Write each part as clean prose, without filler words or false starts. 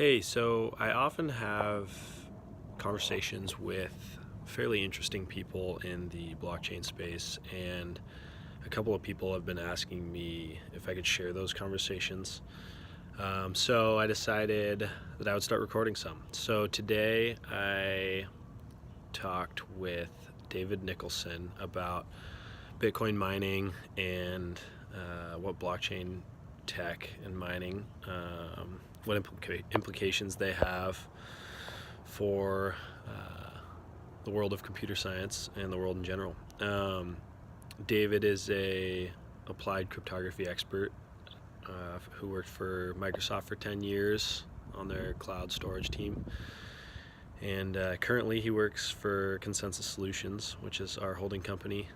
Hey, so I often have conversations with fairly interesting people in the blockchain space, and a couple of people have been asking me if I could share those conversations. So I decided that I would start recording some. So today I talked with David Nicholson about Bitcoin mining and what blockchain tech and mining, what implications they have for the world of computer science and the world in general. David is a applied cryptography expert who worked for Microsoft for 10 years on their cloud storage team. And currently he works for Consensus Solutions, which is our holding company.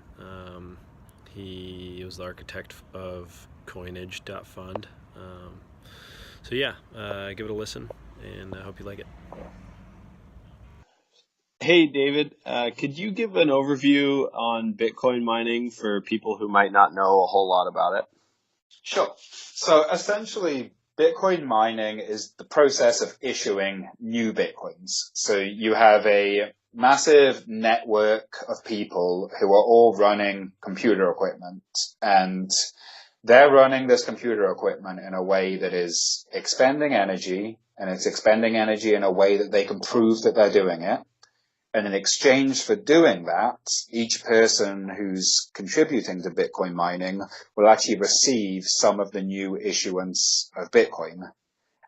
He was the architect of Coinage.fund. Give it a listen, and I hope you like it. Hey, David, could you give an overview on Bitcoin mining for people who might not know a whole lot about it? Sure. So essentially, Bitcoin mining is the process of issuing new Bitcoins. So you have a massive network of people who are all running computer equipment, and they're running this computer equipment in a way that is expending energy, and it's expending energy in a way that they can prove that they're doing it. And in exchange for doing that, each person who's contributing to Bitcoin mining will actually receive some of the new issuance of Bitcoin.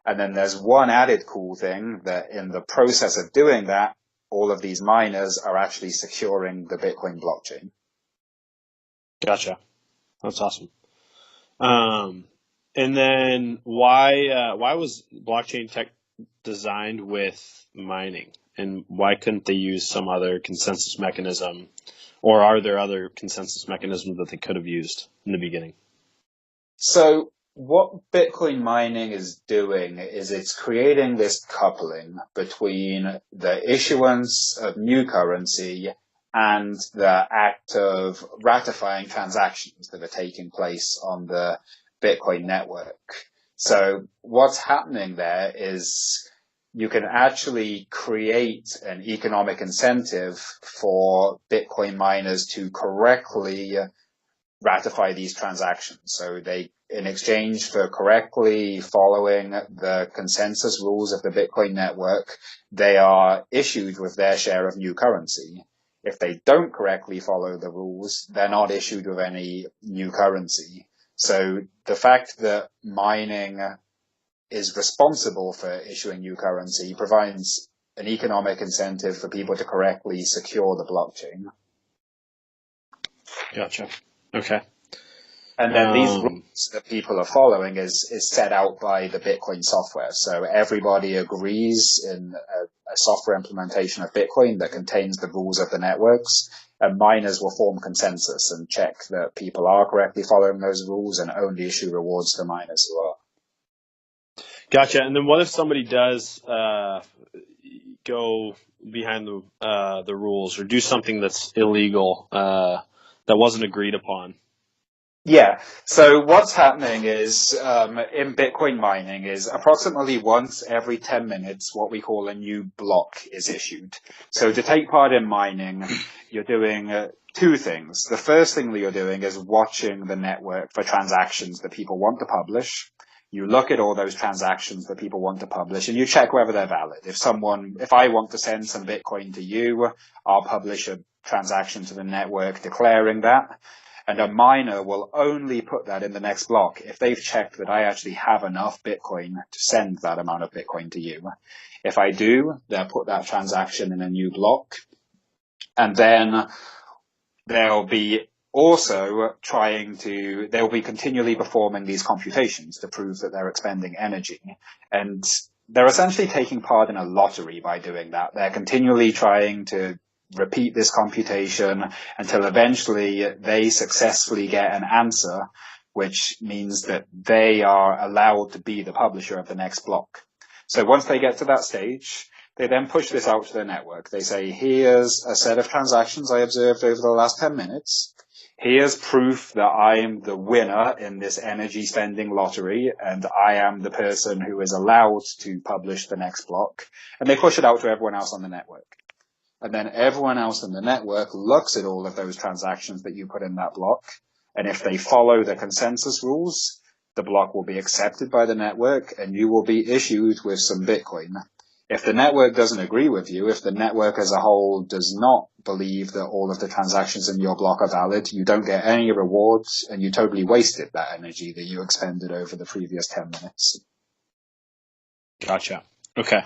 And then there's one added cool thing, that in the process of doing that, all of these miners are actually securing the Bitcoin blockchain. Gotcha. That's awesome. And then why was blockchain tech designed with mining? And why couldn't they use some other consensus mechanism? Or are there other consensus mechanisms that they could have used in the beginning? So what Bitcoin mining is doing is it's creating this coupling between the issuance of new currency and the act of ratifying transactions that are taking place on the Bitcoin network. So what's happening there is you can actually create an economic incentive for Bitcoin miners to correctly ratify these transactions. So they, in exchange for correctly following the consensus rules of the Bitcoin network, they are issued with their share of new currency. If they don't correctly follow the rules, they're not issued with any new currency. So the fact that mining is responsible for issuing new currency provides an economic incentive for people to correctly secure the blockchain. Gotcha. Okay. And then these rules that people are following is set out by the Bitcoin software. So everybody agrees in a software implementation of Bitcoin that contains the rules of the networks, and miners will form consensus and check that people are correctly following those rules and only issue rewards to miners who are. Gotcha. And then what if somebody does go behind the rules or do something that's illegal that wasn't agreed upon? Yeah. So what's happening is in Bitcoin mining is approximately once every 10 minutes, what we call a new block is issued. So to take part in mining, you're doing two things. The first thing that you're doing is watching the network for transactions that people want to publish. You look at all those transactions that people want to publish and you check whether they're valid. If I want to send some Bitcoin to you, I'll publish a transaction to the network declaring that. And a miner will only put that in the next block if they've checked that I actually have enough Bitcoin to send that amount of Bitcoin to you. If I do, they'll put that transaction in a new block. And then they'll be they'll be continually performing these computations to prove that they're expending energy. And they're essentially taking part in a lottery by doing that. They're continually trying to repeat this computation until eventually they successfully get an answer, which means that they are allowed to be the publisher of the next block. So once they get to that stage, they then push this out to their network. They say, here's a set of transactions I observed over the last 10 minutes. here's proof that I'm the winner in this energy spending lottery, and I am the person who is allowed to publish the next block. And they push it out to everyone else on the network. And then everyone else in the network looks at all of those transactions that you put in that block. And if they follow the consensus rules, the block will be accepted by the network and you will be issued with some Bitcoin. If the network doesn't agree with you, if the network as a whole does not believe that all of the transactions in your block are valid, you don't get any rewards and you totally wasted that energy that you expended over the previous 10 minutes. Gotcha. Okay.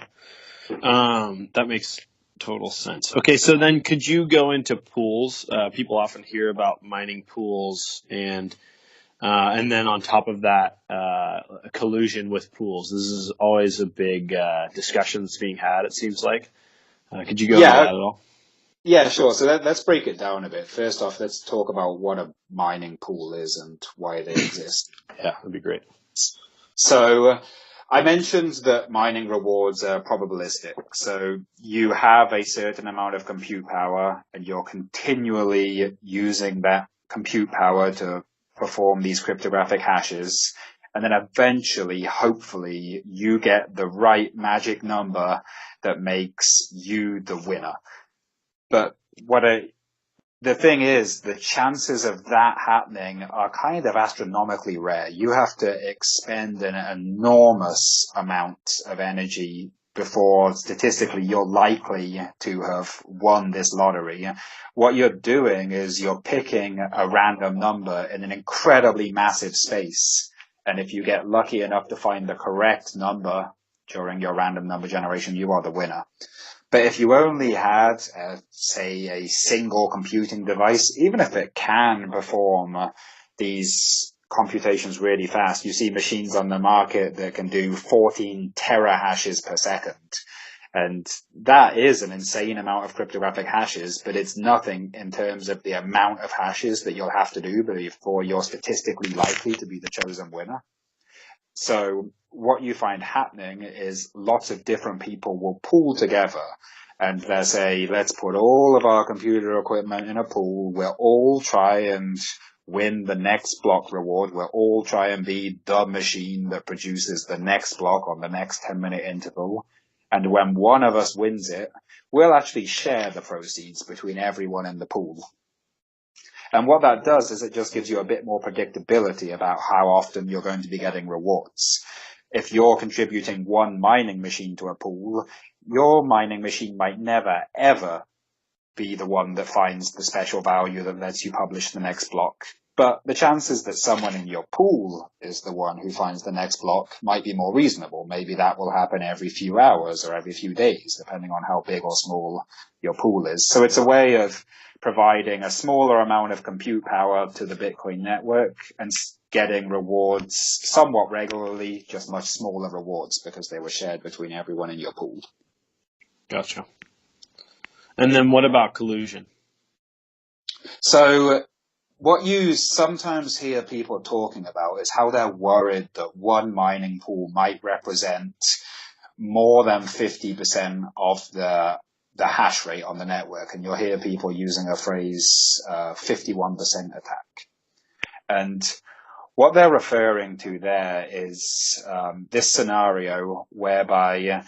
That makes total sense. Okay, so then could you go into pools? People often hear about mining pools and then on top of that, collusion with pools. This is always a big discussion that's being had, it seems like. Could you go into that at all? Yeah, sure. So let's break it down a bit. First off, let's talk about what a mining pool is and why they exist. Yeah, that'd be great. So I mentioned that mining rewards are probabilistic. So you have a certain amount of compute power and you're continually using that compute power to perform these cryptographic hashes. And then eventually, hopefully, you get the right magic number that makes you the winner. But the thing is, the chances of that happening are kind of astronomically rare. You have to expend an enormous amount of energy before statistically you're likely to have won this lottery. What you're doing is you're picking a random number in an incredibly massive space. And if you get lucky enough to find the correct number during your random number generation, you are the winner. But if you only had, say, a single computing device, even if it can perform these computations really fast, you see machines on the market that can do 14 terahashes per second. And that is an insane amount of cryptographic hashes, but it's nothing in terms of the amount of hashes that you'll have to do before you're statistically likely to be the chosen winner. So what you find happening is lots of different people will pool together and they'll say, let's put all of our computer equipment in a pool. We'll all try and win the next block reward. We'll all try and be the machine that produces the next block on the next 10-minute interval. And when one of us wins it, we'll actually share the proceeds between everyone in the pool. And what that does is it just gives you a bit more predictability about how often you're going to be getting rewards. If you're contributing one mining machine to a pool, your mining machine might never, ever be the one that finds the special value that lets you publish the next block. But the chances that someone in your pool is the one who finds the next block might be more reasonable. Maybe that will happen every few hours or every few days, depending on how big or small your pool is. So it's a way of providing a smaller amount of compute power to the Bitcoin network and getting rewards somewhat regularly, just much smaller rewards because they were shared between everyone in your pool. Gotcha. And then what about collusion? So what you sometimes hear people talking about is how they're worried that one mining pool might represent more than 50% of the hash rate on the network. And you'll hear people using a phrase, 51% attack. And what they're referring to there is this scenario whereby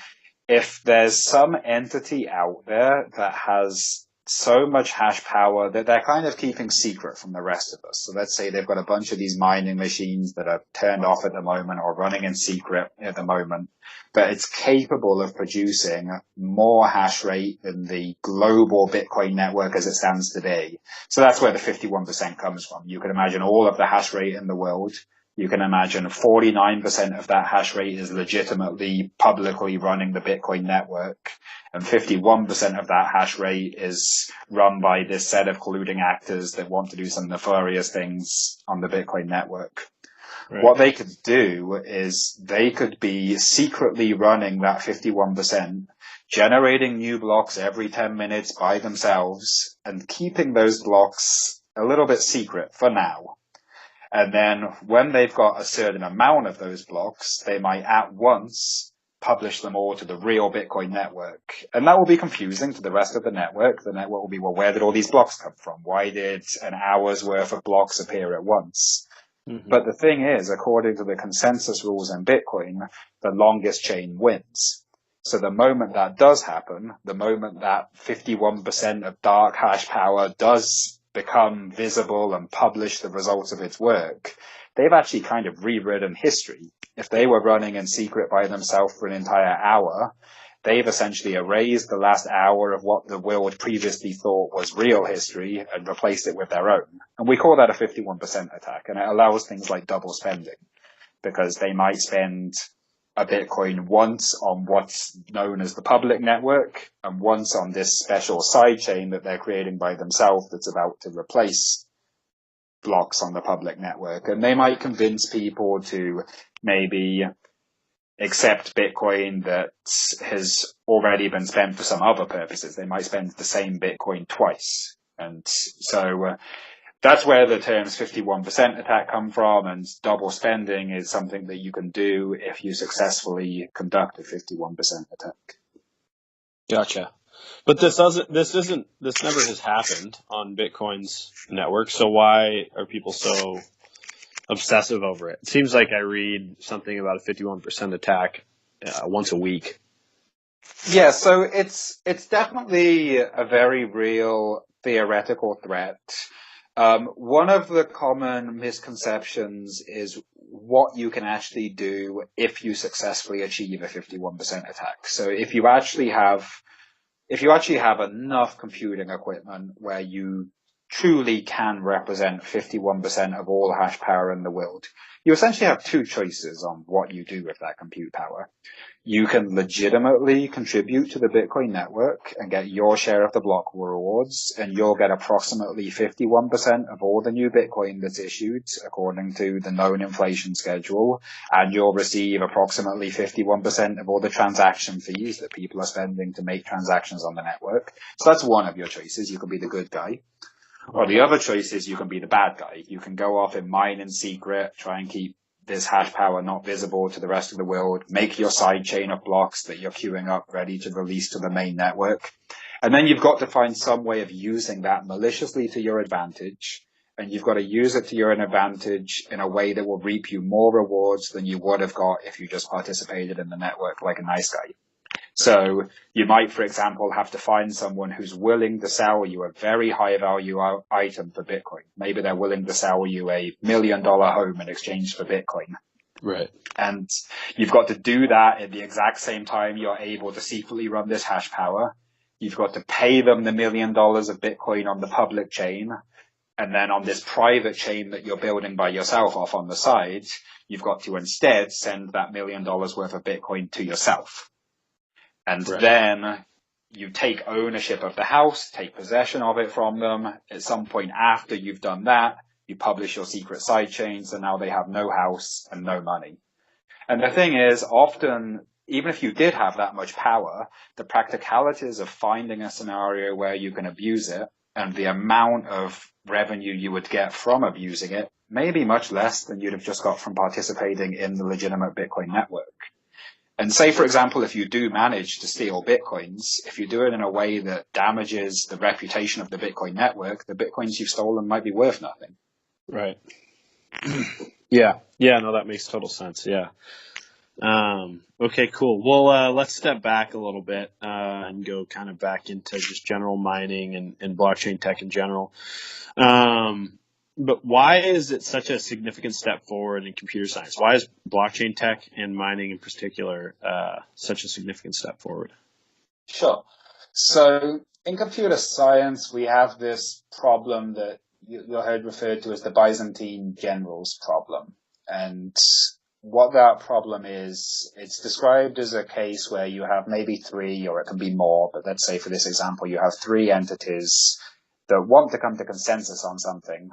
if there's some entity out there that has so much hash power that they're kind of keeping secret from the rest of us. So let's say they've got a bunch of these mining machines that are turned off at the moment or running in secret at the moment, but it's capable of producing more hash rate than the global Bitcoin network as it stands today. So that's where the 51% comes from. You can imagine all of the hash rate in the world. You can imagine 49% of that hash rate is legitimately publicly running the Bitcoin network, and 51% of that hash rate is run by this set of colluding actors that want to do some nefarious things on the Bitcoin network. Right. What they could do is they could be secretly running that 51%, generating new blocks every 10 minutes by themselves, and keeping those blocks a little bit secret for now. And then when they've got a certain amount of those blocks, they might at once publish them all to the real Bitcoin network. And that will be confusing to the rest of the network. The network will be, well, where did all these blocks come from? Why did an hour's worth of blocks appear at once? Mm-hmm. But the thing is, according to the consensus rules in Bitcoin, the longest chain wins. So the moment that does happen, the moment that 51% of dark hash power does become visible and publish the results of its work, they've actually kind of rewritten history. If they were running in secret by themselves for an entire hour, they've essentially erased the last hour of what the world previously thought was real history and replaced it with their own. And we call that a 51% attack, and it allows things like double spending, because they might spend a Bitcoin once on what's known as the public network and once on this special side chain that they're creating by themselves that's about to replace blocks on the public network. And they might convince people to maybe accept Bitcoin that has already been spent for some other purposes. They might spend the same Bitcoin twice. And so that's where the terms 51% attack come from, and double spending is something that you can do if you successfully conduct a 51% attack. Gotcha. But this never has happened on Bitcoin's network. So why are people so obsessive over it? It seems like I read something about a 51% attack once a week. Yeah, so it's definitely a very real theoretical threat. One of the common misconceptions is what you can actually do if you successfully achieve a 51% attack. So if you actually have enough computing equipment where you truly can represent 51% of all hash power in the world, you essentially have two choices on what you do with that compute power. You can legitimately contribute to the Bitcoin network and get your share of the block rewards, and you'll get approximately 51% of all the new Bitcoin that's issued according to the known inflation schedule, and you'll receive approximately 51% of all the transaction fees that people are spending to make transactions on the network. So that's one of your choices. You can be the good guy. Or the other choice is you can be the bad guy. You can go off and mine in secret, try and keep this hash power not visible to the rest of the world, make your side chain of blocks that you're queuing up ready to release to the main network. And then you've got to find some way of using that maliciously to your advantage. And you've got to use it to your advantage in a way that will reap you more rewards than you would have got if you just participated in the network like a nice guy. So you might, for example, have to find someone who's willing to sell you a very high value item for Bitcoin. Maybe they're willing to sell you $1 million home in exchange for Bitcoin. Right. And you've got to do that at the exact same time you're able to secretly run this hash power. You've got to pay them the $1 million of Bitcoin on the public chain. And then on this private chain that you're building by yourself off on the side, you've got to instead send that $1 million worth of Bitcoin to yourself. And then you take ownership of the house, take possession of it from them. At some point after you've done that, you publish your secret side chains, and now they have no house and no money. And the thing is, often, even if you did have that much power, the practicalities of finding a scenario where you can abuse it and the amount of revenue you would get from abusing it may be much less than you'd have just got from participating in the legitimate Bitcoin network. And say, for example, if you do manage to steal Bitcoins, if you do it in a way that damages the reputation of the Bitcoin network, the Bitcoins you've stolen might be worth nothing. Right. Yeah. No, that makes total sense. Yeah. Okay, cool. Well, let's step back a little bit and go kind of back into just general mining and blockchain tech in general. But why is it such a significant step forward in computer science? Why is blockchain tech and mining in particular such a significant step forward? Sure. So in computer science, we have this problem that you heard referred to as the Byzantine generals problem. And what that problem is, it's described as a case where you have maybe three, or it can be more, but let's say for this example, you have three entities that want to come to consensus on something.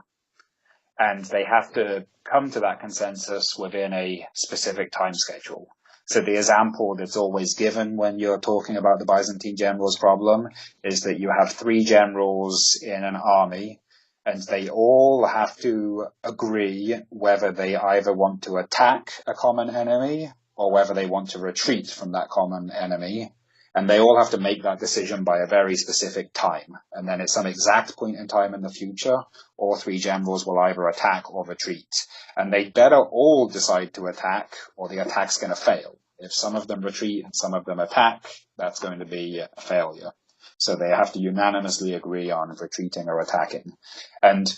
And they have to come to that consensus within a specific time schedule. So the example that's always given when you're talking about the Byzantine generals problem is that you have three generals in an army, and they all have to agree whether they either want to attack a common enemy or whether they want to retreat from that common enemy. And they all have to make that decision by a very specific time. And then at some exact point in time in the future, all three generals will either attack or retreat. And they'd better all decide to attack, or the attack's going to fail. If some of them retreat and some of them attack, that's going to be a failure. So they have to unanimously agree on retreating or attacking. And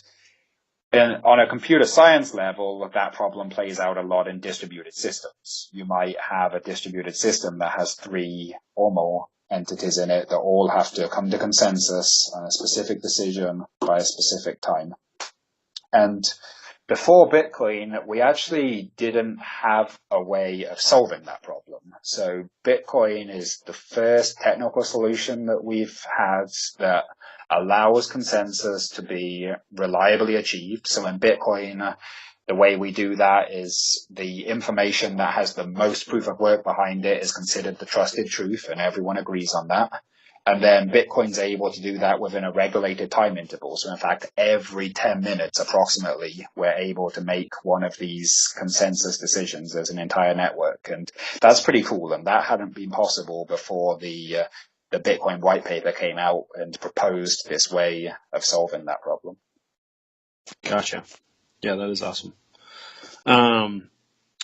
on a computer science level, that problem plays out a lot in distributed systems. You might have a distributed system that has three or more entities in it that all have to come to consensus on a specific decision by a specific time. And before Bitcoin, we actually didn't have a way of solving that problem. So Bitcoin is the first technical solution that we've had that allows consensus to be reliably achieved. So in Bitcoin, the way we do that is the information that has the most proof of work behind it is considered the trusted truth, and everyone agrees on that. And then Bitcoin's able to do that within a regulated time interval. So in fact, every 10 minutes approximately, we're able to make one of these consensus decisions as an entire network. And that's pretty cool. And that hadn't been possible before the Bitcoin white paper came out and proposed this way of solving that problem. Gotcha. Yeah, that is awesome.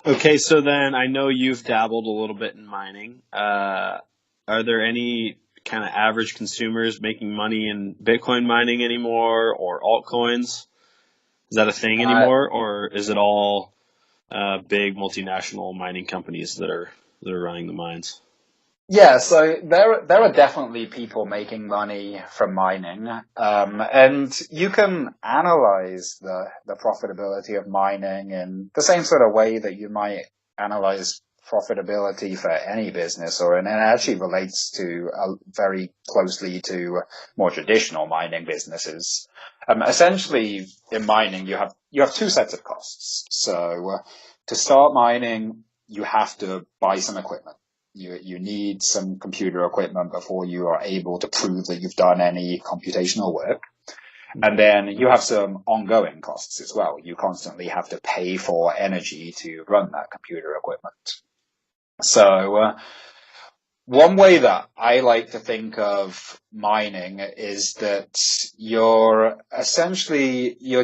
Okay, so then I know you've dabbled a little bit in mining. Are there any kind of average consumers making money in Bitcoin mining anymore, or altcoins? Is that a thing anymore, or is it all big multinational mining companies that are running the mines? Yeah, so there are definitely people making money from mining, and you can analyze the profitability of mining in the same sort of way that you might analyze profitability for any business, and it actually relates to very closely to more traditional mining businesses. Essentially, in mining, you have two sets of costs. So to start mining, you have to buy some equipment. You need some computer equipment before you are able to prove that you've done any computational work. And then you have some ongoing costs as well. You constantly have to pay for energy to run that computer equipment. So one way that I like to think of mining is that you're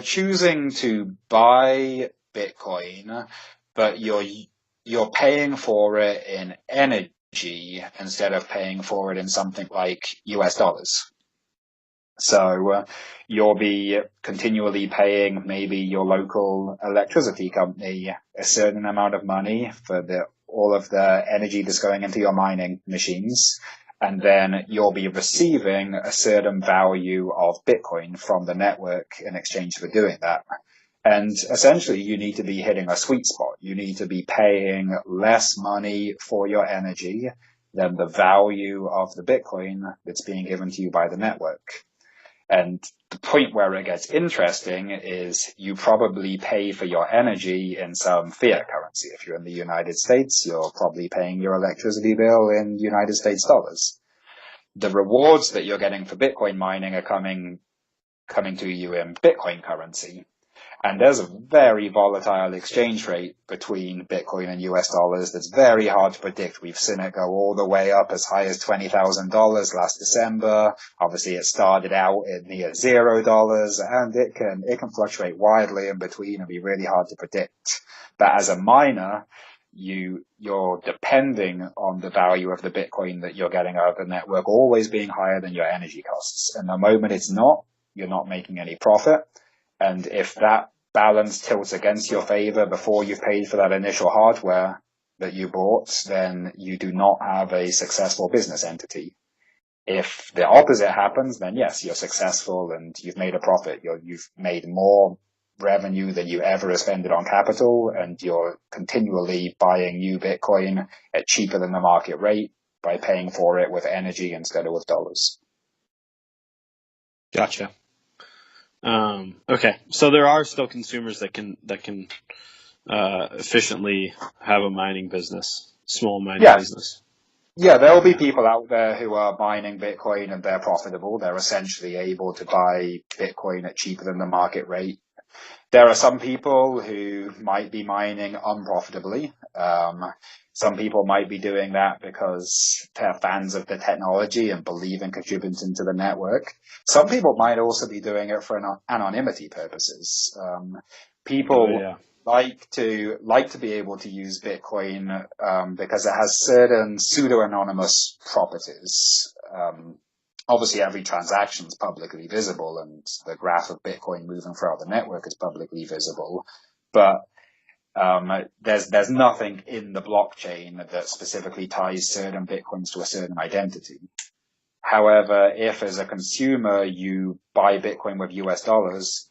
choosing to buy Bitcoin, but you're paying for it in energy instead of paying for it in something like US dollars. So you'll be continually paying maybe your local electricity company a certain amount of money for all of the energy that's going into your mining machines. And then you'll be receiving a certain value of Bitcoin from the network in exchange for doing that. And essentially, you need to be hitting a sweet spot. You need to be paying less money for your energy than the value of the Bitcoin that's being given to you by the network. And the point where it gets interesting is you probably pay for your energy in some fiat currency. If you're in the United States, you're probably paying your electricity bill in United States dollars. The rewards that you're getting for Bitcoin mining are coming to you in Bitcoin currency. And there's a very volatile exchange rate between Bitcoin and US dollars that's very hard to predict. We've seen it go all the way up as high as $20,000 last December. Obviously, it started out at near $0, and it can fluctuate wildly in between and be really hard to predict. But as a miner, you're depending on the value of the Bitcoin that you're getting out of the network always being higher than your energy costs. And the moment it's not, you're not making any profit. And if that balance tilts against your favor before you've paid for that initial hardware that you bought, then you do not have a successful business entity. If the opposite happens, then yes, you're successful and you've made a profit. You've made more revenue than you ever expended on capital, and you're continually buying new Bitcoin at cheaper than the market rate by paying for it with energy instead of with dollars. Gotcha. Okay, so there are still consumers that can efficiently have a mining business, small mining business. Yeah, there will be people out there who are mining Bitcoin and they're profitable. They're essentially able to buy Bitcoin at cheaper than the market rate. There are some people who might be mining unprofitably. Some people might be doing that because they're fans of the technology and believe in contributing to the network. Some people might also be doing it for anonymity purposes. People like to be able to use Bitcoin because it has certain pseudo-anonymous properties. Obviously, every transaction is publicly visible, and the graph of Bitcoin moving throughout the network is publicly visible. But there's nothing in the blockchain that specifically ties certain Bitcoins to a certain identity. However, if as a consumer you buy Bitcoin with US dollars,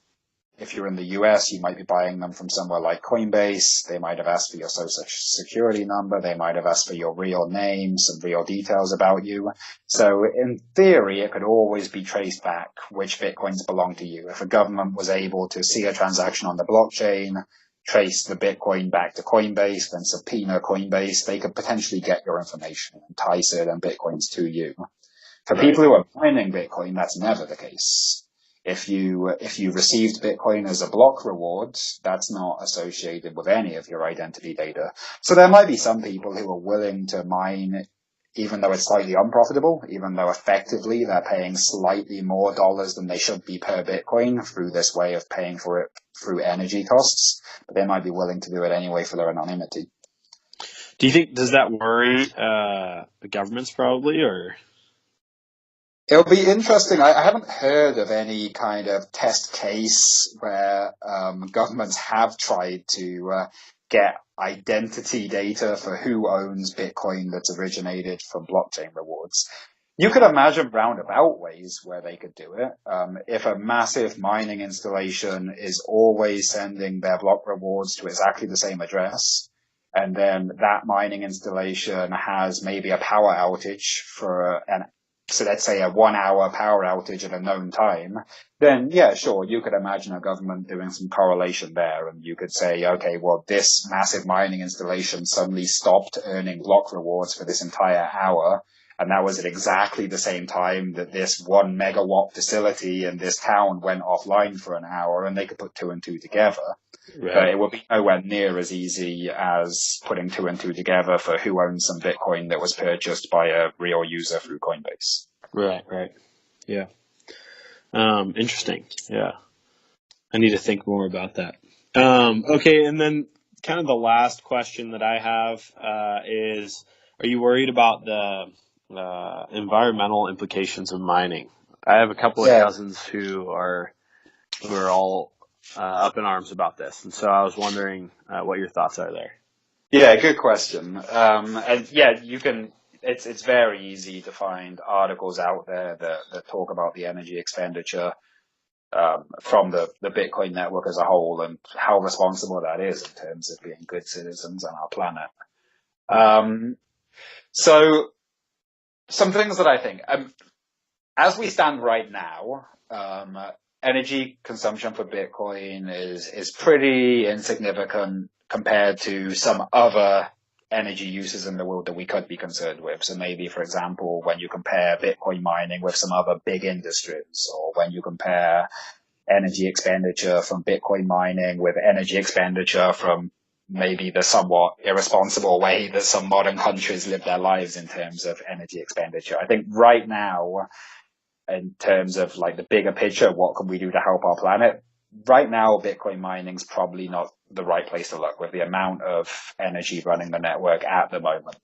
if you're in the US, you might be buying them from somewhere like Coinbase. They might have asked for your social security number. They might have asked for your real name, some real details about you. So in theory, it could always be traced back which Bitcoins belong to you. If a government was able to see a transaction on the blockchain, trace the Bitcoin back to Coinbase, then subpoena Coinbase, they could potentially get your information and tie certain Bitcoins to you. For people who are mining Bitcoin, that's never the case. If you received Bitcoin as a block reward, that's not associated with any of your identity data. So there might be some people who are willing to mine even though it's slightly unprofitable, even though effectively they're paying slightly more dollars than they should be per Bitcoin through this way of paying for it through energy costs. But they might be willing to do it anyway for their anonymity. Do you think, does that worry the governments probably, or? It'll be interesting. I haven't heard of any kind of test case where governments have tried to get identity data for who owns Bitcoin that's originated from blockchain rewards. You could imagine roundabout ways where they could do it. If a massive mining installation is always sending their block rewards to exactly the same address, and then that mining installation has maybe a power outage so let's say a 1 hour power outage at a known time, then yeah, sure, you could imagine a government doing some correlation there, and you could say, okay, well, this massive mining installation suddenly stopped earning block rewards for this entire hour, and that was at exactly the same time that this 1 megawatt facility in this town went offline for an hour, and they could put two and two together. Right. But it would be nowhere near as easy as putting two and two together for who owns some Bitcoin that was purchased by a real user through Coinbase. Right. Yeah. Interesting. Yeah. I need to think more about that. Okay. And then kind of the last question that I have is, are you worried about the environmental implications of mining? I have a couple of cousins who are all up in arms about this. And so I was wondering what your thoughts are there. Yeah, good question. And yeah, it's very easy to find articles out there that talk about the energy expenditure from the Bitcoin network as a whole and how responsible that is in terms of being good citizens on our planet. So some things that I think, as we stand right now, energy consumption for Bitcoin is pretty insignificant compared to some other energy uses in the world that we could be concerned with. So maybe, for example, when you compare Bitcoin mining with some other big industries, or when you compare energy expenditure from Bitcoin mining with energy expenditure from maybe the somewhat irresponsible way that some modern countries live their lives in terms of energy expenditure. I think right now, in terms of like the bigger picture, what can we do to help our planet? Right now, Bitcoin mining is probably not the right place to look with the amount of energy running the network at the moment.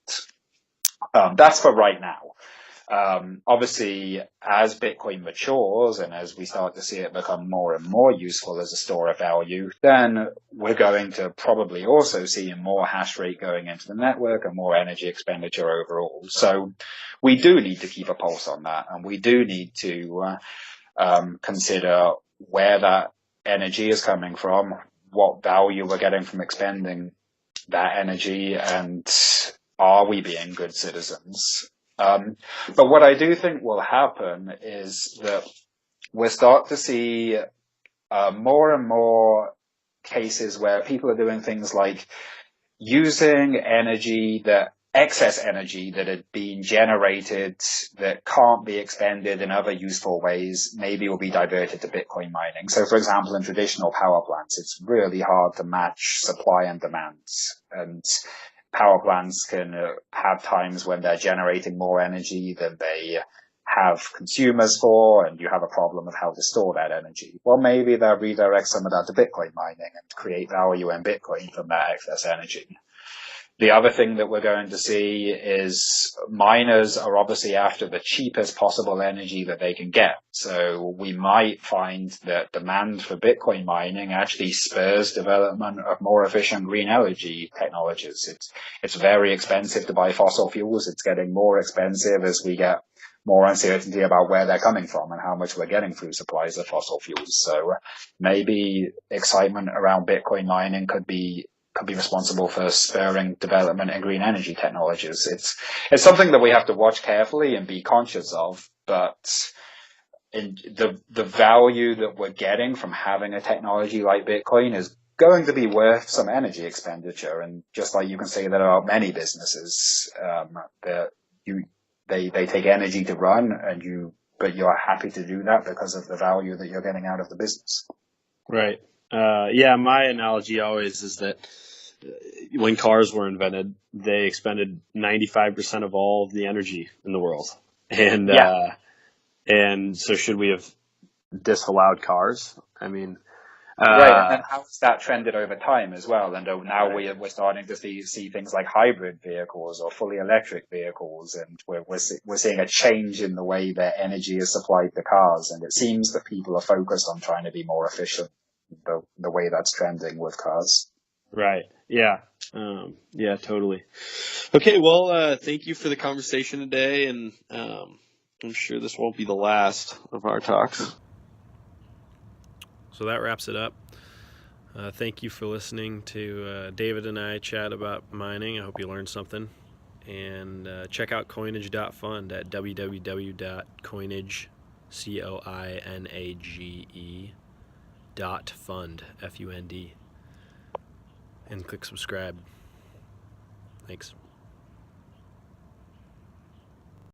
That's for right now. Obviously, as Bitcoin matures and as we start to see it become more and more useful as a store of value, then we're going to probably also see more hash rate going into the network and more energy expenditure overall. So we do need to keep a pulse on that, and we do need to consider where that energy is coming from, what value we're getting from expending that energy, and are we being good citizens? But what I do think will happen is that we'll start to see more and more cases where people are doing things like using excess energy that had been generated that can't be expended in other useful ways, maybe will be diverted to Bitcoin mining. So, for example, in traditional power plants, it's really hard to match supply and demand. And power plants can have times when they're generating more energy than they have consumers for, and you have a problem of how to store that energy. Well, maybe they'll redirect some of that to Bitcoin mining and create value in Bitcoin from that excess energy. The other thing that we're going to see is miners are obviously after the cheapest possible energy that they can get. So we might find that demand for Bitcoin mining actually spurs development of more efficient green energy technologies. It's very expensive to buy fossil fuels. It's getting more expensive as we get more uncertainty about where they're coming from and how much we're getting through supplies of fossil fuels. So maybe excitement around Bitcoin mining could be responsible for spurring development in green energy technologies. It's something that we have to watch carefully and be conscious of, but in the value that we're getting from having a technology like Bitcoin is going to be worth some energy expenditure. And just like you can say there are many businesses that they take energy to run, but you're happy to do that because of the value that you're getting out of the business. Right. Yeah, my analogy always is that when cars were invented, they expended 95% of all of the energy in the world. And and so should we have disallowed cars? I mean, right, and then how's that trended over time as well? And now we're starting to see things like hybrid vehicles or fully electric vehicles, and we're seeing a change in the way that energy is supplied to cars. And it seems that people are focused on trying to be more efficient. The way that's trending with cars. Right. Yeah. Yeah, totally. Okay. Well, thank you for the conversation today. And, I'm sure this won't be the last of our talks. So that wraps it up. Thank you for listening to David and I chat about mining. I hope you learned something. And check out coinage.fund at www.coinage, COINAGE.fund, FUND, and click subscribe. Thanks.